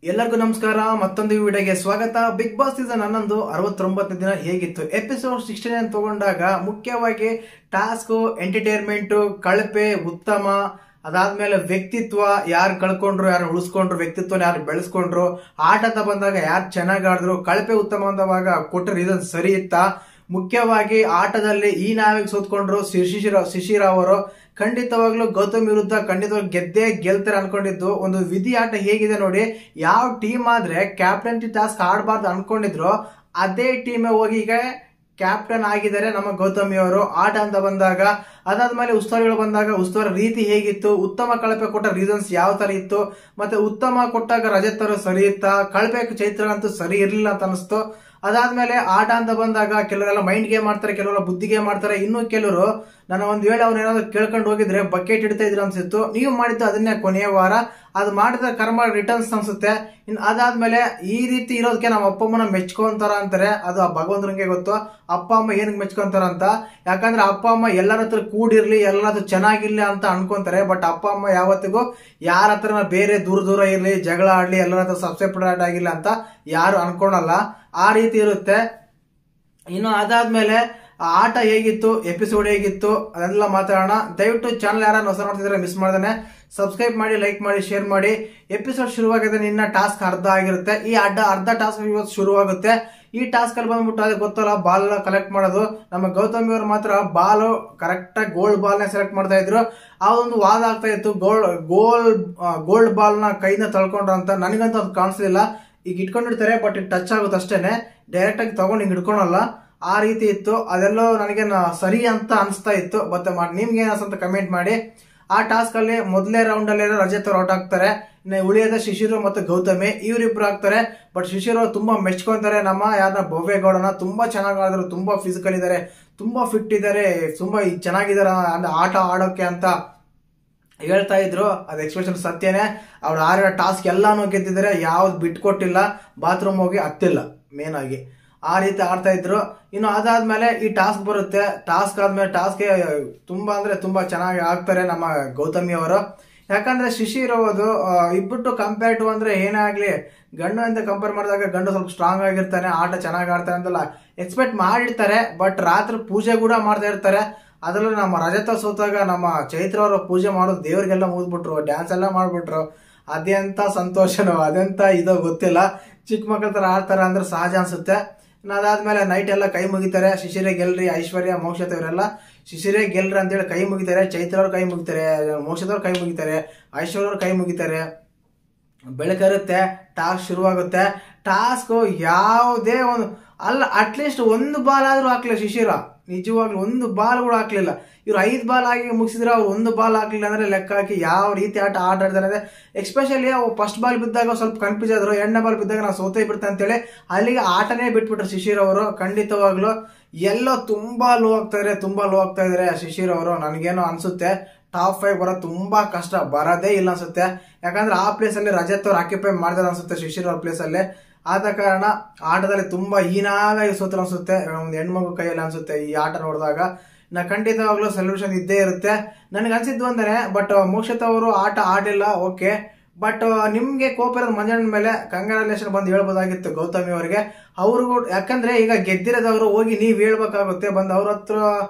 ಎಲ್ಲರಿಗೂ ನಮಸ್ಕಾರ. ಮತ್ತೊಂದು ವಿಡಿಯೋಗೆ ಸ್ವಾಗತ. ಬಿಗ್ ಬಾಸ್ ಸೀಸನ್ 11 69ನೇ ದಿನ ಹೇಗಿತ್ತು? ಎಪಿಸೋಡ್ 16 ತಗೊಂಡಾಗ ಮುಖ್ಯವಾಗಿ ಟಾಸ್ಕ್, ಎಂಟರ್ಟೈನ್ಮೆಂಟ್, ಕಳಪೆ, ಉತ್ತಮ, ಅದಾದ್ಮೇಲೆ ವ್ಯಕ್ತಿತ್ವ, ಯಾರು ಕಳ್ಕೊಂಡ್ರು, ಯಾರು ಉಳಿಸ್ಕೊಂಡ್ರು, ವ್ಯಕ್ತಿತ್ವ ಯಾರು ಬೆಳೆಸ್ಕೊಂಡ್ರು, ಆಟ ಅಂತ ಬಂದಾಗ ಯಾರು ಚೆನ್ನಾಗಿ ಆಡಿದ್ರು, ಕಳಪೆ ಉತ್ತಮ ಅಂದವಾಗ ಕೊಟ್ಟ ರೀಸನ್ ಸರಿ ಇತ್ತಾ? ಮುಖ್ಯವಾಗಿ ಆಟದಲ್ಲಿ ಈ ನಾವಿಗೆ ಸೋತ್ಕೊಂಡ್ರು ಶಿಶಿರ ಅವರು ಖಂಡಿತವಾಗ್ಲೂ ಗೌತಮ್ ವಿರುದ್ಧ ಖಂಡಿತವಾಗಿ ಗೆಲ್ತಾರೆ ಅನ್ಕೊಂಡಿದ್ದು. ಒಂದು ವಿಧಿ ಆಟ ಹೇಗಿದೆ ನೋಡಿ. ಯಾವ ಟೀಮ್ ಆದ್ರೆ ಕ್ಯಾಪ್ಟನ್ಸಿ ಟಾಸ್ಕ್ ಆಡಬಾರ್ದು ಅನ್ಕೊಂಡಿದ್ರು ಅದೇ ಟೀಮ್ ಹೋಗಿ ಈಗ ಕ್ಯಾಪ್ಟನ್ ಆಗಿದ್ದಾರೆ ನಮ್ಮ ಗೌತಮಿ ಅವರು. ಆಟ ಅಂತ ಬಂದಾಗ ಅದಾದ್ಮೇಲೆ ಉಸ್ತುವಾರಿಗಳು ಬಂದಾಗ ಉಸ್ತುವಾರಿ ರೀತಿ ಹೇಗಿತ್ತು, ಉತ್ತಮ ಕಳಪೆ ಕೊಟ್ಟ ರೀಸನ್ಸ್ ಯಾವ ತರ ಇತ್ತು, ಮತ್ತೆ ಉತ್ತಮ ಕೊಟ್ಟಾಗ ರಜತ್ ಅವರು ಸರಿ ಇತ್ತಾ, ಕಳಪೆ ಚೈತ್ರ ಅಂತೂ ಸರಿ ಇರ್ಲಿಲ್ಲ ಅಂತ ಅನಿಸ್ತು. ಅದಾದ್ಮೇಲೆ ಆಟ ಅಂತ ಬಂದಾಗ ಕೆಲವರೆಲ್ಲ ಮೈಂಡ್ ಗೇಮ್ ಮಾಡ್ತಾರೆ, ಕೆಲವರೆಲ್ಲ ಬುದ್ಧಿ ಗೇಮ್ ಮಾಡ್ತಾರೆ, ಇನ್ನು ಕೆಲವರು ನಾನು ಒಂದ್ ವೇಳೆ ಅವ್ರು ಏನಾದ್ರು ಕೇಳ್ಕೊಂಡು ಹೋಗಿದ್ರೆ ಬಕೆಟ್ ಇಡ್ತಾ ಇದ್ರು ಅನ್ಸಿತ್ತು. ನೀವು ಮಾಡಿದ್ದು ಅದನ್ನೇ ಕೊನೆಯ ವಾರ ಅದು ಮಾಡಿದ ಕರ್ಮ ರಿಟರ್ನ್ಸ್ ಅನ್ಸುತ್ತೆ. ಇನ್ ಅದಾದ್ಮೇಲೆ ಈ ರೀತಿ ಇರೋದಕ್ಕೆ ನಮ್ಮ ಅಪ್ಪ ಅಮ್ಮನ ಮೆಚ್ಕೊಂತಾರ ಅಂತಾರೆ. ಅದು ಆ ಭಗವಂತನಿಗೆ ಗೊತ್ತು ಅಪ್ಪ ಅಮ್ಮ ಏನಕ್ಕೆ ಮೆಚ್ಕೊಂತಾರ ಅಂತ. ಯಾಕಂದ್ರೆ ಅಪ್ಪ ಅಮ್ಮ ಎಲ್ಲರ ಹತ್ರ ಕೂಡಿರ್ಲಿ, ಎಲ್ಲರದ್ದು ಚೆನ್ನಾಗಿರ್ಲಿ ಅಂತ ಅನ್ಕೊಂತಾರೆ. ಬಟ್ ಅಪ್ಪ ಅಮ್ಮ ಯಾವತ್ತಿಗೂ ಯಾರ ಹತ್ರ ಬೇರೆ ದೂರ ಇರ್ಲಿ, ಜಗಳ ಆಡ್ಲಿ, ಎಲ್ಲರ ಹತ್ರ ಸಬ್ಸೆಪರೇಟ್ ಆಗಿಲ್ಲ ಅಂತ ಯಾರು ಅನ್ಕೊಳಲ್ಲ. ಆ ರೀತಿ ಇರುತ್ತೆ. ಇನ್ನು ಅದಾದ್ಮೇಲೆ ಆಟ ಹೇಗಿತ್ತು, ಎಪಿಸೋಡ್ ಹೇಗಿತ್ತು ಅದೆಲ್ಲ ಮಾತಾಡೋಣ. ದಯವಿಟ್ಟು ಚಾನಲ್ ಯಾರು ಹೊಸ ನೋಡ್ತಿದ್ರೆ ಮಿಸ್ ಮಾಡ್ದೇನೆ ಸಬ್ಸ್ಕ್ರೈಬ್ ಮಾಡಿ, ಲೈಕ್ ಮಾಡಿ, ಶೇರ್ ಮಾಡಿ. ಎಪಿಸೋಡ್ ಶುರುವಾಗಿದೆ, ನಿನ್ನ ಟಾಸ್ಕ್ ಅರ್ಧ ಆಗಿರುತ್ತೆ. ಈ ಅರ್ಧ ಟಾಸ್ಕ್ ಇವತ್ತು ಶುರುವಾಗುತ್ತೆ. ಈ ಟಾಸ್ಕ್ ಅಲ್ಲಿ ಬಂದ್ಬಿಟ್ಟು ಅದೇ ಗೊತ್ತಲ್ಲ, ಬಾಲ್ ಕಲೆಕ್ಟ್ ಮಾಡೋದು. ನಮ್ಮ ಗೌತಮಿ ಅವರು ಮಾತ್ರ ಬಾಲ್ ಕರೆಕ್ಟ್ ಆಗಿ ಗೋಲ್ಡ್ ಬಾಲ್ ನ ಸೆಲೆಕ್ಟ್ ಮಾಡ್ತಾ ಇದ್ರು. ಆ ಒಂದು ವಾದ ಆಗ್ತಾ ಇತ್ತು, ಗೋಲ್ಡ್ ಬಾಲ್ ನ ಕೈಯಿಂದ ತಳ್ಕೊಂಡ್ರು ಅಂತ. ನನಗಂತೂ ಅದು ಕಾಣಿಸ್ಲಿಲ್ಲ. ಈಗ ಇಟ್ಕೊಂಡಿರ್ತಾರೆ ಬಟ್ ಟಚ್ ಆಗುತ್ತೆ ಅಷ್ಟೇನೆ, ಡೈರೆಕ್ಟ್ ಆಗಿ ತಗೊಂಡು ಹಿಂಗ್ ಹಿಡ್ಕೊಳಲ್ಲ. ಆ ರೀತಿ ಇತ್ತು. ಅದೆಲ್ಲೋ ನನಗೆ ಸರಿ ಅಂತ ಅನಿಸ್ತಾ ಇತ್ತು. ಬಟ್ ನಿಮ್ಗೆ ಏನಿಸ್ತ ಕಮೆಂಟ್ ಮಾಡಿ. ಆ ಟಾಸ್ಕ್ ಅಲ್ಲಿ ಮೊದಲೇ ರೌಂಡ್ ಅಲ್ಲಿ ರಜತ್ ಅವ್ರು ಔಟ್ ಆಗ್ತಾರೆ. ಉಳಿಯದ ಶಿಶಿರು ಮತ್ತು ಗೌತಮಿ ಇವರಿಬ್ರು ಆಗ್ತಾರೆ. ಬಟ್ ಶಿಶಿರು ತುಂಬಾ ಮೆಚ್ಕೊಂತಾರೆ ನಮ್ಮ ಯಾರನ್ನ ಭವ್ಯಗೌಡನ. ತುಂಬಾ ಚೆನ್ನಾಗಿ ಆಡಿದ್ರು, ತುಂಬಾ ಫಿಸಿಕಲ್ ಇದಾರೆ, ತುಂಬಾ ಫಿಟ್ ಇದಾರೆ, ತುಂಬಾ ಚೆನ್ನಾಗಿದಾರೆ ಆಟ ಆಡೋಕೆ ಅಂತ ಹೇಳ್ತಾ ಇದ್ರು. ಅದು ಎಕ್ಸ್ಪ್ರೆಷನ್ ಸತ್ಯನೇ. ಅವ್ರು ಆಡಿರೋ ಟಾಸ್ಕ್ ಎಲ್ಲಾನು ಗೆದ್ದಿದ್ದಾರೆ, ಯಾವ್ದು ಬಿಟ್ಕೊಟ್ಟಿಲ್ಲ, ಬಾತ್ರೂಮ್ ಹೋಗಿ ಹತ್ತಿಲ್ಲ ಮೇನ್ ಆಗಿ. ಆ ರೀತಿ ಆಡ್ತಾ ಇದ್ರು. ಇನ್ನು ಅದಾದ್ಮೇಲೆ ಈ ಟಾಸ್ಕ್ ಬರುತ್ತೆ. ಟಾಸ್ಕ್ ಆದ್ಮೇಲೆ ಟಾಸ್ಕ್ ತುಂಬಾ ಅಂದ್ರೆ ತುಂಬಾ ಚೆನ್ನಾಗಿ ಆಗ್ತಾರೆ ನಮ್ಮ ಗೌತಮಿ ಅವರು. ಯಾಕಂದ್ರೆ ಶಿಶಿರ್ ಅವರು ಇಬ್ಬರು ಕಂಪೇರ್ ಟು ಅಂದ್ರೆ ಏನೇ ಆಗ್ಲಿ, ಗಂಡು ಅಂತ ಕಂಪೇರ್ ಮಾಡಿದಾಗ ಗಂಡು ಸ್ವಲ್ಪ ಸ್ಟ್ರಾಂಗ್ ಆಗಿರ್ತಾನೆ, ಆಟ ಚೆನ್ನಾಗಿ ಆಡ್ತಾನೆ ಅಂತೆಲ್ಲ ಎಕ್ಸ್ಪೆಕ್ಟ್ ಮಾಡಿರ್ತಾರೆ. ಬಟ್ ರಾತ್ರಿ ಪೂಜೆ ಕೂಡ ಮಾಡ್ತಾ ಇರ್ತಾರೆ. ಅದ್ರಲ್ಲೂ ನಮ್ಮ ರಜತ ಸೋತಾಗ ನಮ್ಮ ಚೈತ್ರ ಅವರು ಪೂಜೆ ಮಾಡೋದು ದೇವ್ರಿಗೆಲ್ಲ ಮುಗಿದ್ಬಿಟ್ರು, ಡ್ಯಾನ್ಸ್ ಎಲ್ಲ ಮಾಡ್ಬಿಟ್ರು. ಅದೆಂತ ಸಂತೋಷನೋ ಅದೆಂತ ಇದೋ ಗೊತ್ತಿಲ್ಲ. ಚಿಕ್ಕ ಮಕ್ಕಳ ತರ ಆಡ್ತಾರ ಅಂದ್ರೆ ಸಹಜ ಅನ್ಸುತ್ತೆ. ಅದಾದ್ಮೇಲೆ ನೈಟ್ ಎಲ್ಲ ಕೈ ಮುಗಿತಾರೆ. ಶಿಶಿರೇ ಗೆಲ್ರಿ, ಐಶ್ವರ್ಯ, ಮೋಕ್ಷತ ಇವರೆಲ್ಲ ಶಿಶಿರೇ ಗೆಲ್ರಿ ಅಂತೇಳಿ ಕೈ ಮುಗಿತಾರೆ. ಚೈತ್ರ ಅವ್ರ ಕೈ ಮುಗಿತಾರೆ, ಮೋಕ್ಷದವ್ರ ಕೈ ಮುಗಿತಾರೆ, ಐಶ್ವರ್ಯ ಅವ್ರ ಕೈ ಮುಗಿತಾರೆ. ಬೆಳಕರುತ್ತೆ, ಟಾಸ್ಕ್ ಶುರುವಾಗುತ್ತೆ. ಟಾಸ್ಕ್ ಯಾವುದೇ ಒಂದು ಅಲ್ಲ, ಅಟ್ಲೀಸ್ಟ್ ಒಂದು ಬಾಲ್ ಆದ್ರೂ ಹಾಕ್ಲಿಲ್ಲ ಶಿಶಿರ. ನಿಜವಾಗ್ಲೂ ಒಂದು ಬಾಲ್ ಕೂಡ ಹಾಕ್ಲಿಲ್ಲ. ಇವ್ರು 5 ಬಾಲ್ ಆಗಿ ಮುಗಿಸಿದ್ರೆ ಅವ್ರು ಒಂದು ಬಾಲ್ ಹಾಕ್ಲಿಲ್ಲ ಅಂದ್ರೆ ಲೆಕ್ಕ ಹಾಕಿ ಯಾವ ರೀತಿ ಆಟ ಆಡ್ತಾರೆ. ಎಕ್ಸ್ಪೆಷಲಿ ಅವು ಫಸ್ಟ್ ಬಾಲ್ ಬಿದ್ದಾಗ ಸ್ವಲ್ಪ ಕನ್ಫ್ಯೂಸ್ ಆದ್ರು, 2ನೇ ಬಾಲ್ ಬಿದ್ದಾಗ ನಾವು ಸೋತೇ ಬಿಡ್ತೇನೆ ಅಂತೇಳಿ ಅಲ್ಲಿಗೆ ಆಟನೇ ಬಿಟ್ಬಿಟ್ರು ಶಿಶಿರ್ ಅವರು. ಖಂಡಿತವಾಗ್ಲು ಎಲ್ಲೋ ತುಂಬಾ ಲೋ ಆಗ್ತಾ ಇದಾರೆ ಶಿಶಿರ್ ಅವರು. ನನಗೇನೋ ಅನ್ಸುತ್ತೆ ಟಾಪ್ 5 ಬರೋದು ತುಂಬಾ ಕಷ್ಟ, ಬರೋದೇ ಇಲ್ಲ ಅನ್ಸುತ್ತೆ. ಯಾಕಂದ್ರೆ ಆ ಪ್ಲೇಸ್ ಅಲ್ಲಿ ರಜತ್ ಅವ್ರು ಆಕ್ಯುಪೈ ಮಾಡ್ತಾರೆ ಅನ್ಸುತ್ತೆ ಶಿಶಿರ್ ಅವ್ರ ಪ್ಲೇಸ್ ಅಲ್ಲಿ. ಆದ ಕಾರಣ ಆಟದಲ್ಲಿ ತುಂಬಾ ಹೀನಾಗಿ ಸೋತ್ರ ಅನ್ಸುತ್ತೆ, ಒಂದು ಹೆಣ್ಮಗು ಕೈಯಲ್ಲಿ ಅನ್ಸುತ್ತೆ ಈ ಆಟ ನೋಡಿದಾಗ. ಖಂಡಿತವಾಗ್ಲೂ ಸೊಲ್ಯೂಷನ್ ಇದ್ದೇ ಇರುತ್ತೆ ನನಗೆ ಅನ್ಸಿದ್ದು ಅಂದ್ರೆ. ಬಟ್ ಮೋಕ್ಷಿತ್ ಅವರು ಆಟ ಆಡಿಲ್ಲ, ಓಕೆ. ಬಟ್ ನಿಮ್ಗೆ ಕೋಪ ಇರೋದು ಮಂಜಣ್ಣ ಮೇಲೆ ಕಂಗ್ರಾಚುಲೇಷನ್ ಬಂದು ಹೇಳ್ಬೋದಾಗಿತ್ತು ಗೌತಮಿ ಅವರಿಗೆ. ಅವ್ರಿಗೂ ಯಾಕಂದ್ರೆ ಈಗ ಗೆದ್ದಿರೋದವ್ರು ಹೋಗಿ ನೀವ್ ಹೇಳ್ಬೇಕಾಗುತ್ತೆ. ಬಂದು ಅವ್ರ ಹತ್ರ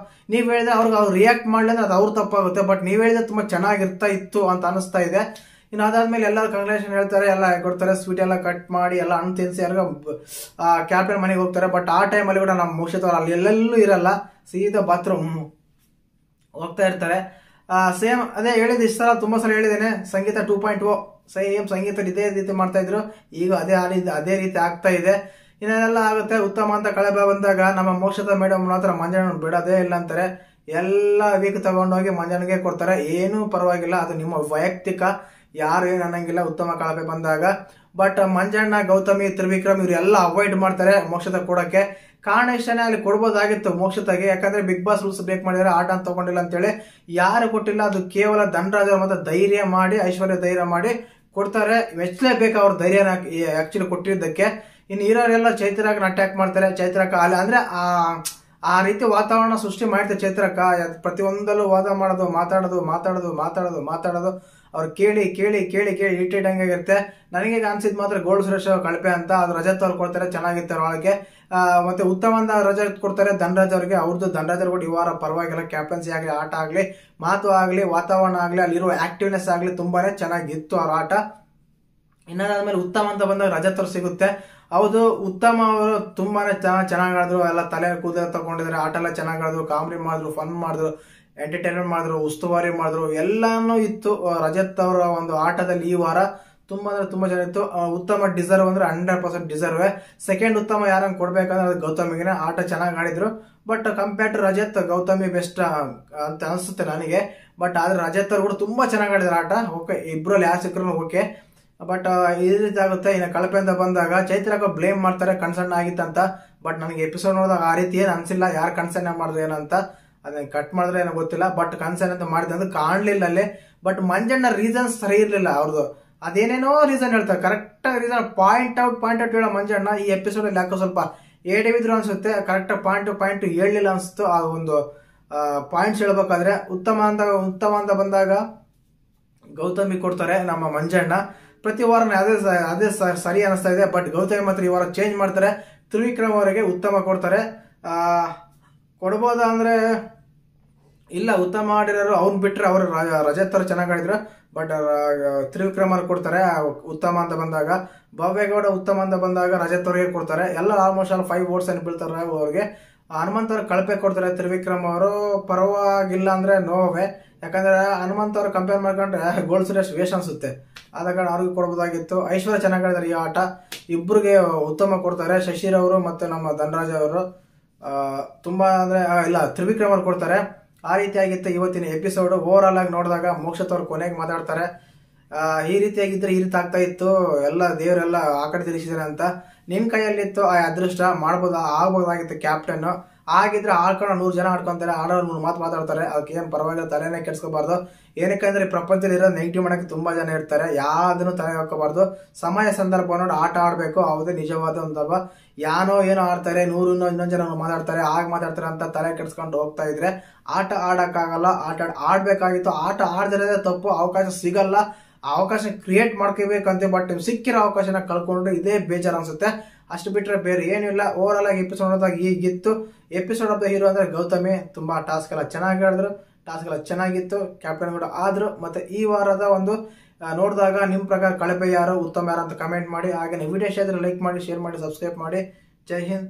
ನೀವ್ ಹೇಳಿದ್ರೆ ಅವ್ರಿಗೆ ಅವ್ರು ರಿಯಾಕ್ಟ್ ಮಾಡ್ಲಿ ಅಂದ್ರೆ ಅದು ಅವ್ರ ತಪ್ಪಾಗುತ್ತೆ. ಬಟ್ ನೀವ್ ಹೇಳಿದ್ರೆ ತುಂಬಾ ಚೆನ್ನಾಗಿರ್ತಾ ಇತ್ತು ಅಂತ ಅನಿಸ್ತಾ ಇದೆ. ಇನ್ನು ಅದಾದ್ಮೇಲೆ ಎಲ್ಲರೂ ಕಂಗ್ರಾಚುಲೇಷನ್ ಹೇಳ್ತಾರೆ, ಎಲ್ಲ ಕೊಡ್ತಾರೆ, ಸ್ವೀಟ್ ಎಲ್ಲ ಕಟ್ ಮಾಡಿ ಎಲ್ಲ ಹಣ್ಣು ತಿನ್ಸಿ ಎಲ್ಲ ಕ್ಯಾಪ್ಟನ್ ಮನೆಗೆ ಹೋಗ್ತಾರೆ. ಬಟ್ ಆ ಟೈಮಲ್ಲಿ ಕೂಡ ನಮ್ಮ ಮೋಕ್ಷಿತ್ ಅವರು ಅಲ್ಲಿ ಎಲ್ಲೆಲ್ಲೂ ಇರಲ್ಲ, ಸೀದಾ ಬಾತ್ರೂಮ್ ಹೋಗ್ತಾ ಇರ್ತಾರೆ. ಸೇಮ್ ಅದೇ ಹೇಳಿದ ಇಷ್ಟ ಸಲ ತುಂಬಾ ಸಲ ಹೇಳಿದ್ದೇನೆ, ಸಂಗೀತ 2.0 ಸೇಮ್ ಸಂಗೀತ ಇದೇ ರೀತಿ ಮಾಡ್ತಾ ಇದ್ರು. ಈಗ ಅದೇ ರೀತಿ ಆಗ್ತಾ ಇದೆ. ಇನ್ನೇನೆಲ್ಲ ಆಗುತ್ತೆ. ಉತ್ತಮ ಅಂತ ಕಳೆಬ ಬಂದಾಗ ನಮ್ಮ ಮೋಕ್ಷಿತ ಮೇಡಮ್ ಮಾತ್ರ ಮಂಜಣ್ಣ ಬಿಡೋದೇ ಇಲ್ಲ ಅಂತಾರೆ. ಎಲ್ಲ ವೀಕ್ ತಗೊಂಡೋಗಿ ಮಂಜಣ್ಣಗೆ ಕೊಡ್ತಾರೆ. ಏನೂ ಪರವಾಗಿಲ್ಲ, ಅದು ನಿಮ್ಮ ವೈಯಕ್ತಿಕ, ಯಾರು ಏನು ಅನ್ನಂಗಿಲ್ಲ ಉತ್ತಮ ಕಳಪೆ ಬಂದಾಗ. ಬಟ್ ಮಂಜಣ್ಣ, ಗೌತಮಿ, ತ್ರಿವಿಕ್ರಮ್ ಇವರೆಲ್ಲ ಅವಾಯ್ಡ್ ಮಾಡ್ತಾರೆ ಮೋಕ್ಷತ ಕೊಡಕ್ಕೆ. ಕಾರಣ ಇಷ್ಟನೇ, ಅಲ್ಲಿ ಕೊಡ್ಬೋದಾಗಿತ್ತು ಮೋಕ್ಷತೆಗೆ. ಯಾಕಂದ್ರೆ ಬಿಗ್ ಬಾಸ್ ರೂಲ್ಸ್ ಬ್ರೇಕ್ ಮಾಡಿದ್ರೆ ಆಟ ಅಂತ ತಗೊಂಡಿಲ್ಲ ಅಂತೇಳಿ ಯಾರು ಕೊಟ್ಟಿಲ್ಲ. ಅದು ಕೇವಲ ಧನರಾಜ್ ಅವ್ರ ಮತ್ತೆ ಧೈರ್ಯ ಮಾಡಿ, ಐಶ್ವರ್ಯ ಧೈರ್ಯ ಮಾಡಿ ಕೊಡ್ತಾರೆ. ಮೆಚ್ಚಲೇಬೇಕು ಅವ್ರ ಧೈರ್ಯನ ಆಕ್ಚುಲಿ ಕೊಟ್ಟಿದ್ದಕ್ಕೆ. ಇನ್ನು ಇರೋರೆಲ್ಲ ಚೈತ್ರಾಗ ಅಟ್ಯಾಕ್ ಮಾಡ್ತಾರೆ. ಚೈತ್ರಕ್ಕ ಅಂದ್ರೆ ಆ ರೀತಿ ವಾತಾವರಣ ಸೃಷ್ಟಿ ಮಾಡ್ತಾರೆ ಚೈತ್ರಕ್ಕ. ಪ್ರತಿಯೊಂದಲ್ಲೂ ವಾದ ಮಾಡೋದು, ಮಾತಾಡೋದು. ಅವ್ರು ಕೇಳಿ ಕೇಳಿ ಕೇಳಿ ಕೇಳಿ ಇರಿಟೇಟ್ ಆಗಿರುತ್ತೆ. ನನಗೆ ಅನ್ಸಿದ್ ಮಾತ್ರ ಗೋಲ್ಡ್ ಸುರೇಶ್ ಕಳಪೆ ಅಂತ. ಅದು ರಜತ್ ಅವ್ರು ಕೊಡ್ತಾರೆ, ಚೆನ್ನಾಗಿತ್ತು ಒಳಗೆ. ಮತ್ತೆ ಉತ್ತಮ ಅಂತ ರಜತ್ ಕೊಡ್ತಾರೆ ಧನರಾಜ್ ಅವ್ರಿಗೆ. ಅವ್ರದ್ದು ಧನರಾಜ್ ಅವ್ರು ಈ ವಾರ ಪರವಾಗಿಲ್ಲ. ಕ್ಯಾಪ್ಟನ್ಸಿ ಆಗ್ಲಿ, ಆಟ ಆಗ್ಲಿ, ಮಾತು ಆಗ್ಲಿ, ವಾತಾವರಣ ಆಗ್ಲಿ, ಅಲ್ಲಿರುವ ಆಕ್ಟಿವ್ನೆಸ್ ಆಗ್ಲಿ ತುಂಬಾನೇ ಚೆನ್ನಾಗಿತ್ತು ಅವ್ರ ಆಟ. ಇನ್ನದಾದ್ಮೇಲೆ ಉತ್ತಮ ಅಂತ ಬಂದಾಗ ರಜತ್ ಅವ್ರು ಸಿಗುತ್ತೆ. ಹೌದು, ಉತ್ತಮ ಅವರು ತುಂಬಾನೇ ಚೆನ್ನಾಗಿ ಆಡಿದ್ರು. ಎಲ್ಲ ತಲೆ ಕೂದಲು ತಗೊಂಡಿದ್ದಾರೆ, ಆಟ ಎಲ್ಲ ಚೆನ್ನಾಗಿ ಆಡಿದ್ರು, ಕಾಮಿಡಿ ಮಾಡಿದ್ರು, ಫನ್ ಮಾಡಿದ್ರು, ಎಂಟರ್ಟೈನ್ಮೆಂಟ್ ಮಾಡಿದ್ರು, ಉಸ್ತುವಾರಿ ಮಾಡಿದ್ರು, ಎಲ್ಲಾನು ಇತ್ತು ರಜತ್ ಅವರ ಒಂದು ಆಟದಲ್ಲಿ. ಈ ವಾರ ತುಂಬಾ ಅಂದ್ರೆ ತುಂಬಾ ಚೆನ್ನಾಗಿತ್ತು. ಉತ್ತಮ ಡಿಸರ್ವ್ ಅಂದ್ರೆ 100% ಡಿಸರ್ವ್. ಸೆಕೆಂಡ್ ಉತ್ತಮ ಯಾರಂಗ್ ಕೊಡ್ಬೇಕಂದ್ರೆ ಅದು ಗೌತಮಿಗೆ. ಆಟ ಚೆನ್ನಾಗಿ ಆಡಿದ್ರು. But compare to Rajat, Gautami best ಅಂತ ಅನ್ಸುತ್ತೆ ನನಗೆ. ಬಟ್ ಆದ್ರೆ ರಜತ್ ಅವ್ರು ಕೂಡ ತುಂಬಾ ಚೆನ್ನಾಗಿ ಆಡಿದ್ರು ಆಟ. ಓಕೆ, ಇಬ್ರಲ್ಲಿ ಯಾರು ಸಿಕ್ಕರು ಓಕೆ. ಬಟ್ ಈ ರೀತಿ ಆಗುತ್ತೆ. ಇನ್ನು ಕಳಪೆ ಅಂತ ಬಂದಾಗ ಚೈತ್ರಾಗ ಬ್ಲೇಮ್ ಮಾಡ್ತಾರೆ, ಕನ್ಸರ್ನ್ ಆಗಿತ್ತಂತ. ಬಟ್ ನನಗೆ ಎಪಿಸೋಡ್ ನೋಡಿದಾಗ ಆ ರೀತಿ ಏನು ಅನ್ಸಿಲ್ಲ. ಯಾರು ಕನ್ಸರ್ನ್ ಮಾಡಿದ್ರು ಏನಂತ ಅದನ್ನ ಕಟ್ ಮಾಡಿದ್ರೆ ಏನೋ ಗೊತ್ತಿಲ್ಲ. ಬಟ್ ಕನ್ಸರ್ನ್ ಅಂತ ಮಾಡಿದ್ರೆ ಅಂದ್ರೆ ಕಾಣ್ಲಿಲ್ಲ ಅಲ್ಲಿ. ಬಟ್ ಮಂಜಣ್ಣ ರೀಸನ್ಸ್ ಸರಿ ಇರ್ಲಿಲ್ಲ ಅವ್ರದ್ದು. ಅದೇನೇನೋ ರೀಸನ್ ಹೇಳ್ತಾರೆ, ಕರೆಕ್ಟ್ ರೀಸನ್ ಪಾಯಿಂಟ್ ಔಟ್ ಹೇಳೋ ಮಂಜಣ್ಣ ಈ ಎಪಿಸೋಡ್ ಅಲ್ಲಿ ಯಾಕೋ ಸ್ವಲ್ಪ ಏಡಿದ್ರು ಅನ್ಸುತ್ತೆ. ಕರೆಕ್ಟ್ ಪಾಯಿಂಟ್ ಹೇಳಲಿಲ್ಲ ಅನ್ಸುತ್ತೆ. ಆ ಒಂದು ಪಾಯಿಂಟ್ಸ್ ಹೇಳ್ಬೇಕಾದ್ರೆ ಉತ್ತಮ ಅಂತ ಬಂದಾಗ ಗೌತಮಿ ಕೊಡ್ತಾರೆ ನಮ್ಮ ಮಂಜಣ್ಣ. ಪ್ರತಿ ವಾರ ಅದೇ ಸರಿ ಅನಿಸ್ತಾ ಇದೆ. ಬಟ್ ಗೌತಮಿ ಮಾತ್ರ ಈ ವಾರ ಚೇಂಜ್ ಮಾಡ್ತಾರೆ. ತ್ರಿವಿಕ್ರಮ್ ಅವರಿಗೆ ಉತ್ತಮ ಕೊಡ್ತಾರೆ. ಕೊಡ್ಬೋದಾ ಅಂದ್ರೆ ಇಲ್ಲ, ಉತ್ತಮ ಆಡಿರೋರು ಅವ್ನ್ ಬಿಟ್ರೆ ಅವರು ರಜತ್ ಅವರು ಚೆನ್ನಾಗಿ ಆಡಿದ್ರು. ಬಟ್ ತ್ರಿವಿಕ್ರಮ್ ಅವ್ರಿಗೆ ಕೊಡ್ತಾರೆ ಉತ್ತಮ ಅಂತ ಬಂದಾಗ. ಭವ್ಯಗೌಡ ಉತ್ತಮ ಅಂತ ಬಂದಾಗ ರಜತ್ ಅವ್ರಿಗೆ ಕೊಡ್ತಾರೆ. ಎಲ್ಲ ಆಲ್ಮೋಸ್ಟ್ ಆಲ್ 5 votes ಅನ್ನು ಬೀಳ್ತಾರೆ ಅವ್ರಿಗೆ. ಹನುಮಂತ್ ಅವ್ರಿಗೆ ಕಳಪೆ ಕೊಡ್ತಾರೆ. ತ್ರಿವಿಕ್ರಮ್ ಅವರು ಪರವಾಗಿಲ್ಲ ಅಂದ್ರೆ ನೋವೇ. ಯಾಕಂದ್ರೆ ಹನುಮಂತ್ ಅವ್ರು ಕಂಪೇರ್ ಮಾಡ್ಕೊಂಡ್ರೆ ಗೋಲ್ಡ್ ಸುರೇಶ್ ವೇಷ ಅನ್ಸುತ್ತೆ. ಆದ ಕಾರಣ ಅವ್ರಿಗೆ ಕೊಡ್ಬೋದಾಗಿತ್ತು. ಐಶ್ವರ್ಯ ಚೆನ್ನಾಗಿ ಆಡಿದಾರೆ ಈ ಆಟ. ಇಬ್ಬರಿಗೆ ಉತ್ತಮ ಕೊಡ್ತಾರೆ. ಶಶಿರ್ ಅವರು ಮತ್ತೆ ನಮ್ಮ ಧನರಾಜ್ ಅವರು ತುಂಬಾ ಅಂದ್ರೆ ಇಲ್ಲ, ತ್ರಿವಿಕ್ರಮ್ ಅವ್ರು ಕೊಡ್ತಾರೆ. ಆ ರೀತಿಯಾಗಿತ್ತು ಇವತ್ತಿನ ಎಪಿಸೋಡ್. ಓವರ್ ಆಲ್ ಆಗಿ ನೋಡಿದಾಗ ಮೋಕ್ಷತ್ ಅವ್ರು ಕೊನೆಗೆ ಮಾತಾಡ್ತಾರೆ, ಈ ರೀತಿಯಾಗಿದ್ರೆ ಈ ರೀತಿ ಆಗ್ತಾ ಇತ್ತು, ಎಲ್ಲ ದೇವರೆಲ್ಲ ಆ ಕಡೆ ತಿರುಗಿಸಿದಾರೆ ಅಂತ. ನಿನ್ ಕೈಯಲ್ಲಿತ್ತು ಆ ಅದೃಷ್ಟ, ಆಗ್ಬೋದಾಗಿತ್ತು ಕ್ಯಾಪ್ಟನ್. ಆಗಿದ್ರೆ ಆಡ್ಕೊಂಡು 100 ಜನ ಆಡ್ಕೊಂತಾರೆ, ಆಡೋರು 100 ಮಾತು ಮಾತಾಡ್ತಾರೆ. ಅದಕ್ಕೆ ಏನ್ ಪರವಾಗಿಲ್ಲ, ತಲೆನೇ ಕೆಡ್ಸ್ಕೋಬಾರ್ದು. ಏನಕ್ಕಂದ್ರೆ ಪ್ರಪಂಚದಲ್ಲಿ ಇರೋ ನೆಗೆಟಿವ್ ಮಾಡಕ್ಕೆ ತುಂಬಾ ಜನ ಇರ್ತಾರೆ. ಯಾವ್ದನ್ನು ತಲೆ ಹಾಕೋಬಾರ್ದು. ಸಮಯ ಸಂದರ್ಭ ನೋಡಿ ಆಟ ಆಡ್ಬೇಕು. ಹೌದೇ ನಿಜವಾದ ಒಂದಲ್ವಾ. ಏನೋ ಆಡ್ತಾರೆ, 100 ಇನ್ನೊಂದ್ ಜನ ಮಾತಾಡ್ತಾರೆ, ಮಾತಾಡ್ತಾರೆ ಅಂತ ತಲೆ ಕೆಡ್ಸ್ಕೊಂಡು ಹೋಗ್ತಾ ಇದ್ರೆ ಆಟ ಆಡಕ್ಕಾಗಲ್ಲ. ಆಡ್ಬೇಕಾಗಿತ್ತು. ಆಟ ಆಡದಿರೋದೇ ತಪ್ಪು. ಅವಕಾಶ ಸಿಗಲ್ಲ. ಅವಕಾಶ ಕ್ರಿಯೇಟ್ ಮಾಡ್ಕೋಬೇಕಂತೆ. ಬಟ್ ಸಿಕ್ಕಿರೋ ಅವಕಾಶನ ಕಳ್ಕೊಂಡ್ರೆ ಇದೇ ಬೇಜಾರು ಅನ್ಸುತ್ತೆ. ಅಷ್ಟು ಬಿಟ್ರೆ ಬೇರೆ ಏನಿಲ್ಲ. ಓವರ್ ಆಲ್ ಆಗಿ ಎಪಿಸೋಡ್ ನೋಡಿದಾಗ ಹೀಗಿತ್ತು. ಎಪಿಸೋಡ್ ಆಫ್ ದ ಹೀರೋ ಅಂದ್ರೆ ಗೌತಮಿ. ತುಂಬಾ ಟಾಸ್ಕ್ ಎಲ್ಲ ಚೆನ್ನಾಗಿ ಆಡಿದ್ರು, ಟಾಸ್ಕ್ ಎಲ್ಲ ಚೆನ್ನಾಗಿತ್ತು, ಕ್ಯಾಪ್ಟನ್ ಕೂಡ ಆದ್ರು. ಮತ್ತೆ ಈ ವಾರದ ಒಂದು ನೋಡಿದಾಗ ನಿಮ್ ಪ್ರಕಾರ ಕಳಪೆ ಯಾರು, ಉತ್ತಮ ಯಾರು ಅಂತ ಕಮೆಂಟ್ ಮಾಡಿ. ಹಾಗೆ ವಿಡಿಯೋ ಇಷ್ಟ ಆದ್ರೆ ಲೈಕ್ ಮಾಡಿ, ಶೇರ್ ಮಾಡಿ, ಸಬ್ಸ್ಕ್ರೈಬ್ ಮಾಡಿ. ಜೈ ಹಿಂದ್.